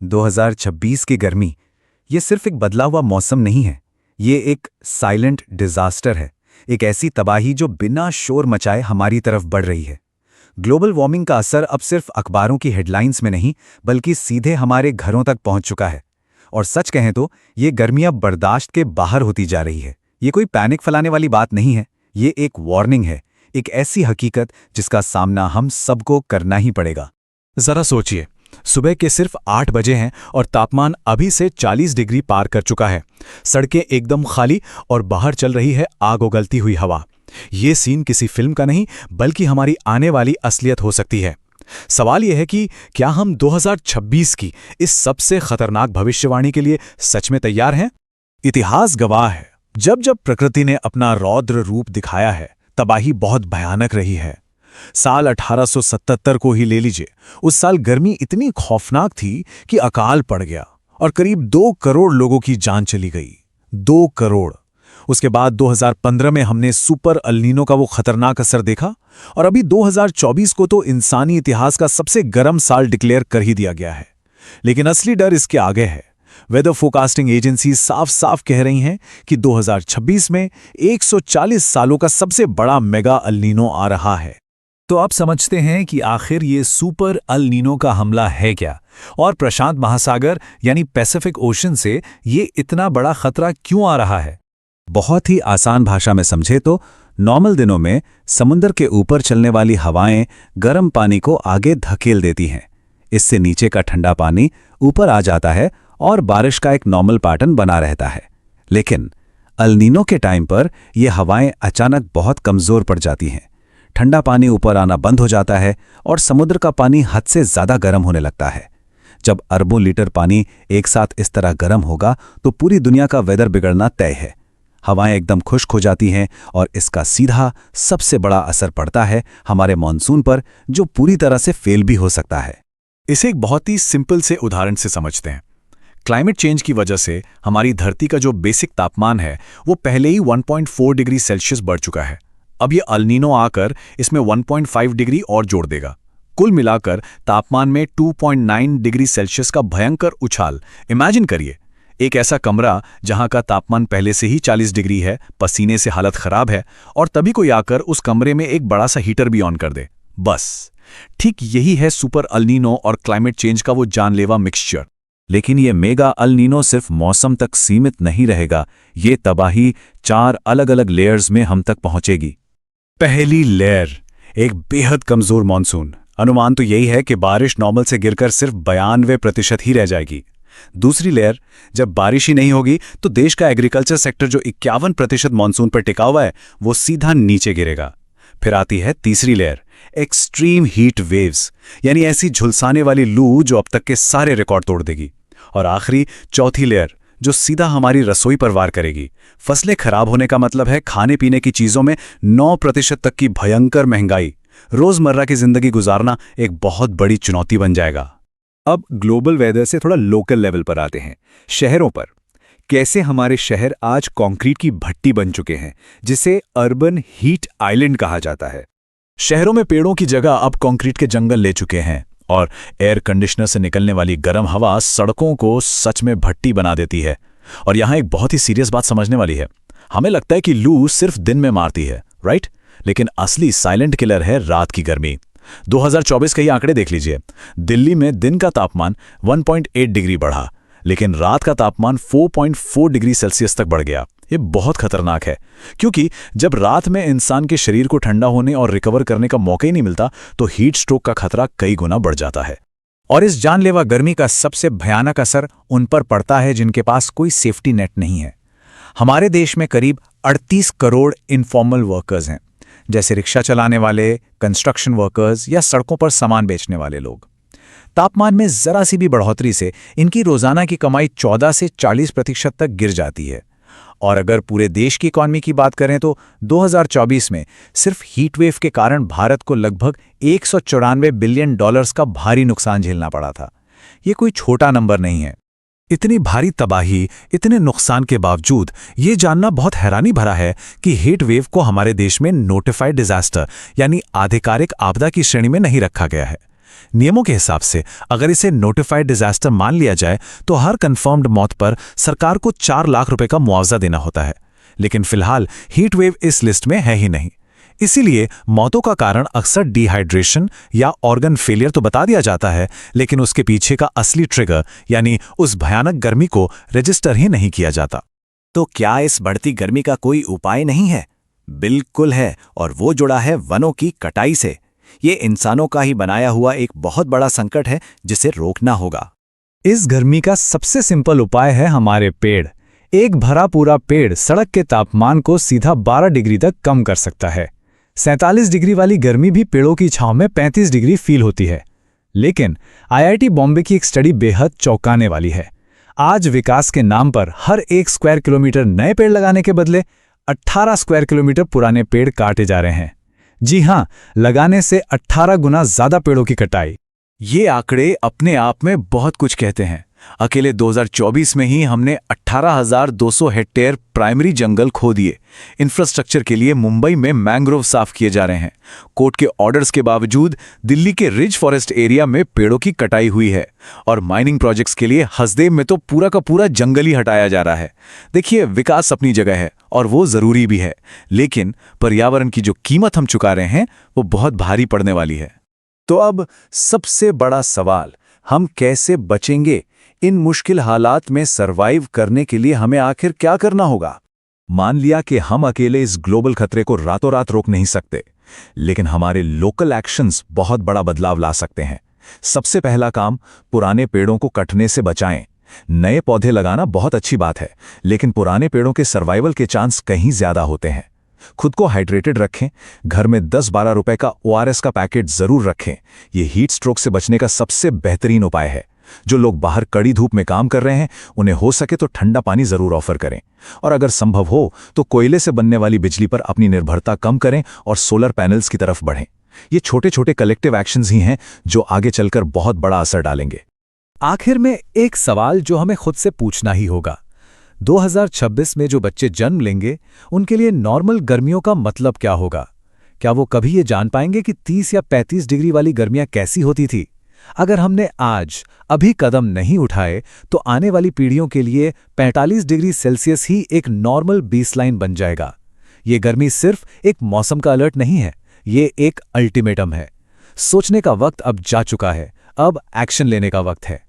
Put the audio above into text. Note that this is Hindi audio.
2026 की गर्मी ये सिर्फ एक बदला हुआ मौसम नहीं है, ये एक साइलेंट डिजास्टर है। एक ऐसी तबाही जो बिना शोर मचाए हमारी तरफ बढ़ रही है। ग्लोबल वार्मिंग का असर अब सिर्फ अखबारों की हेडलाइंस में नहीं, बल्कि सीधे हमारे घरों तक पहुंच चुका है। और सच कहें तो ये गर्मी अब बर्दाश्त के बाहर होती जा रही है। ये कोई पैनिक फैलाने वाली बात नहीं है, ये एक वार्निंग है, एक ऐसी हकीकत जिसका सामना हम सबको करना ही पड़ेगा। जरा सोचिए, सुबह के सिर्फ 8 बजे हैं और तापमान अभी से 40 डिग्री पार कर चुका है। सड़कें एकदम खाली और बाहर चल रही है आग उगलती हुई हवा। ये सीन किसी फिल्म का नहीं, बल्कि हमारी आने वाली असलियत हो सकती है। सवाल यह है कि क्या हम 2026 की इस सबसे खतरनाक भविष्यवाणी के लिए सच में तैयार हैं? इतिहास गवाह है, जब जब प्रकृति ने अपना रौद्र रूप दिखाया है, तबाही बहुत भयानक रही है। साल 1877 को ही ले लीजिए। उस साल गर्मी इतनी खौफनाक थी कि अकाल पड़ गया और करीब 2 करोड़ लोगों की जान चली गई। 2 करोड़। उसके बाद 2015 में हमने सुपर अल नीनो का वो खतरनाक असर देखा, और अभी 2024 को तो इंसानी इतिहास का सबसे गर्म साल डिक्लेयर कर ही दिया गया है। लेकिन असली डर इसके आगे है। वेदर फोरकास्टिंग एजेंसी साफ साफ कह रही हैं कि 2026 में 140 सालों का सबसे बड़ा मेगा अल नीनो आ रहा है। तो आप समझते हैं कि आखिर ये सुपर अल नीनो का हमला है क्या, और प्रशांत महासागर यानी पैसिफिक ओशन से ये इतना बड़ा खतरा क्यों आ रहा है? बहुत ही आसान भाषा में समझे तो नॉर्मल दिनों में समुद्र के ऊपर चलने वाली हवाएं गर्म पानी को आगे धकेल देती हैं। इससे नीचे का ठंडा पानी ऊपर आ जाता है और बारिश का एक नॉर्मल पैटर्न बना रहता है। लेकिन अल नीनो के टाइम पर ये हवाएं अचानक बहुत कमजोर पड़ जाती हैं। ठंडा पानी ऊपर आना बंद हो जाता है और समुद्र का पानी हद से ज्यादा गर्म होने लगता है। जब अरबों लीटर पानी एक साथ इस तरह गर्म होगा तो पूरी दुनिया का वेदर बिगड़ना तय है। हवाएं एकदम खुश्क हो जाती हैं और इसका सीधा सबसे बड़ा असर पड़ता है हमारे मॉनसून पर, जो पूरी तरह से फेल भी हो सकता है। इसे एक बहुत ही सिंपल से उदाहरण से समझते हैं। क्लाइमेट चेंज की वजह से हमारी धरती का जो बेसिक तापमान है वो पहले ही 1.4 डिग्री सेल्सियस बढ़ चुका है। अब ये अल नीनो आकर इसमें 1.5 डिग्री और जोड़ देगा। कुल मिलाकर तापमान में 2.9 डिग्री सेल्सियस का भयंकर उछाल। इमेजिन करिए, एक ऐसा कमरा जहां का तापमान पहले से ही 40 डिग्री है, पसीने से हालत खराब है, और तभी कोई आकर उस कमरे में एक बड़ा सा हीटर भी ऑन कर दे। बस ठीक यही है सुपर अल नीनो और क्लाइमेट चेंज का वो जानलेवा मिक्सचर। लेकिन ये मेगा अल नीनो सिर्फ मौसम तक सीमित नहीं रहेगा। ये तबाही 4 अलग अलग लेयर्स में हम तक पहुंचेगी। पहली लेयर, एक बेहद कमजोर मॉनसून। अनुमान तो यही है कि बारिश नॉर्मल से गिरकर सिर्फ 92% ही रह जाएगी। दूसरी लेयर, जब बारिश ही नहीं होगी तो देश का एग्रीकल्चर सेक्टर जो 51% मॉनसून पर टिका हुआ है वो सीधा नीचे गिरेगा। फिर आती है तीसरी लेयर, एक्सट्रीम हीट वेव्स, यानी ऐसी झुलसाने वाली लू जो अब तक के सारे रिकॉर्ड तोड़ देगी। और आखिरी चौथी लेयर, जो सीधा हमारी रसोई पर वार करेगी। फसलें खराब होने का मतलब है खाने पीने की चीजों में 9% तक की भयंकर महंगाई। रोजमर्रा की जिंदगी गुजारना एक बहुत बड़ी चुनौती बन जाएगा। अब ग्लोबल वेदर से थोड़ा लोकल लेवल पर आते हैं, शहरों पर। कैसे हमारे शहर आज कंक्रीट की भट्टी बन चुके हैं, जिसे अर्बन हीट आइलैंड कहा जाता है। शहरों में पेड़ों की जगह अब कंक्रीट के जंगल ले चुके हैं, और एयर कंडीशनर से निकलने वाली गर्म हवा सड़कों को सच में भट्टी बना देती है। और यहाँ एक बहुत ही सीरियस बात समझने वाली है। हमें लगता है कि लू सिर्फ दिन में मारती है, राइट? लेकिन असली साइलेंट किलर है रात की गर्मी। 2024 के ही आंकड़े देख लीजिए। दिल्ली में दिन का तापमान 1.8 डिग्री बढ़ा, लेकिन रात का तापमान 4.4 डिग्री सेल्सियस तक बढ़ गया। ये बहुत खतरनाक है, क्योंकि जब रात में इंसान के शरीर को ठंडा होने और रिकवर करने का मौका ही नहीं मिलता तो हीट स्ट्रोक का खतरा कई गुना बढ़ जाता है। और इस जानलेवा गर्मी का सबसे भयानक असर उन पर पड़ता है जिनके पास कोई सेफ्टी नेट नहीं है। हमारे देश में करीब 38 करोड़ इनफॉर्मल वर्कर्स हैं, जैसे रिक्शा चलाने वाले, कंस्ट्रक्शन वर्कर्स या सड़कों पर सामान बेचने वाले लोग। तापमान में जरा सी भी बढ़ोतरी से इनकी रोजाना की कमाई 14 से 40% तक गिर जाती है। और अगर पूरे देश की इकॉनमी की बात करें तो 2024 में सिर्फ हीट वेव के कारण भारत को लगभग 194 बिलियन डॉलर्स का भारी नुकसान झेलना पड़ा था। ये कोई छोटा नंबर नहीं है। इतनी भारी तबाही, इतने नुकसान के बावजूद ये जानना बहुत हैरानी भरा है कि हीट वेव को हमारे देश में नोटिफाइड डिजास्टर यानी आधिकारिक आपदा की श्रेणी में नहीं रखा गया है। नियमों के हिसाब से अगर इसे नोटिफाइड डिजास्टर मान लिया जाए तो हर कंफर्म्ड मौत पर सरकार को 4 लाख रुपए का मुआवजा देना होता है, लेकिन फिलहाल हीट वेव इस लिस्ट में है ही नहीं। इसीलिए मौतों का कारण अक्सर डिहाइड्रेशन या ऑर्गन फेलियर तो बता दिया जाता है, लेकिन उसके पीछे का असली ट्रिगर यानी उस भयानक गर्मी को रजिस्टर ही नहीं किया जाता। तो क्या इस बढ़ती गर्मी का कोई उपाय नहीं है? बिल्कुल है, और वो जुड़ा है वनों की कटाई से। ये इंसानों का ही बनाया हुआ एक बहुत बड़ा संकट है जिसे रोकना होगा। इस गर्मी का सबसे सिंपल उपाय है हमारे पेड़। एक भरा पूरा पेड़ सड़क के तापमान को सीधा 12 डिग्री तक कम कर सकता है। 47 डिग्री वाली गर्मी भी पेड़ों की छांव में 35 डिग्री फील होती है। लेकिन IIT बॉम्बे की एक स्टडी बेहद चौंकाने वाली है। आज विकास के नाम पर हर 1 स्क्वायर किलोमीटर नए पेड़ लगाने के बदले 18 स्क्वायर किलोमीटर पुराने पेड़ काटे जा रहे हैं। जी हां, लगाने से 18 गुना ज्यादा पेड़ों की कटाई। ये आंकड़े अपने आप में बहुत कुछ कहते हैं। अकेले 2024 में ही हमने 18,200 हेक्टेयर प्राइमरी जंगल खो दिए। इंफ्रास्ट्रक्चर के लिए मुंबई में मैंग्रोव साफ किए जा रहे हैं। कोर्ट के ऑर्डर्स के बावजूद दिल्ली के रिज फॉरेस्ट एरिया में पेड़ों की कटाई हुई है, और माइनिंग प्रोजेक्ट्स के लिए हसदेव में तो पूरा का पूरा जंगल ही हटाया जा रहा है। देखिए, विकास अपनी जगह है और वो जरूरी भी है, लेकिन पर्यावरण की जो कीमत हम चुका रहे हैं वो बहुत भारी पड़ने वाली है। तो अब सबसे बड़ा सवाल, हम कैसे बचेंगे? इन मुश्किल हालात में सरवाइव करने के लिए हमें आखिर क्या करना होगा? मान लिया कि हम अकेले इस ग्लोबल खतरे को रातों रात रोक नहीं सकते, लेकिन हमारे लोकल एक्शंस बहुत बड़ा बदलाव ला सकते हैं। सबसे पहला काम, पुराने पेड़ों को कटने से बचाएं। नए पौधे लगाना बहुत अच्छी बात है, लेकिन पुराने पेड़ों के सर्वाइवल के चांस कहीं ज्यादा होते हैं। खुद को हाइड्रेटेड रखें। घर में 10-12 रुपए का ORS का पैकेट जरूर रखें। ये हीट स्ट्रोक से बचने का सबसे बेहतरीन उपाय है। जो लोग बाहर कड़ी धूप में काम कर रहे हैं, उन्हें हो सके तो ठंडा पानी जरूर ऑफर करें, और अगर संभव हो तो कोयले से बनने वाली बिजली पर अपनी निर्भरता कम करें और सोलर पैनल्स की तरफ बढ़ें। ये छोटे छोटे कलेक्टिव एक्शंस ही हैं जो आगे चलकर बहुत बड़ा असर डालेंगे। आखिर में एक सवाल जो हमें खुद से पूछना ही होगा, 2026 में जो बच्चे जन्म लेंगे उनके लिए नॉर्मल गर्मियों का मतलब क्या होगा? क्या वो कभी ये जान पाएंगे कि 30 या 35 डिग्री वाली गर्मियां कैसी होती थी? अगर हमने आज अभी कदम नहीं उठाए तो आने वाली पीढ़ियों के लिए 45 डिग्री सेल्सियस ही एक नॉर्मल बेसलाइन बन जाएगा। ये गर्मी सिर्फ एक मौसम का अलर्ट नहीं है, ये एक अल्टीमेटम है। सोचने का वक्त अब जा चुका है, अब एक्शन लेने का वक्त है।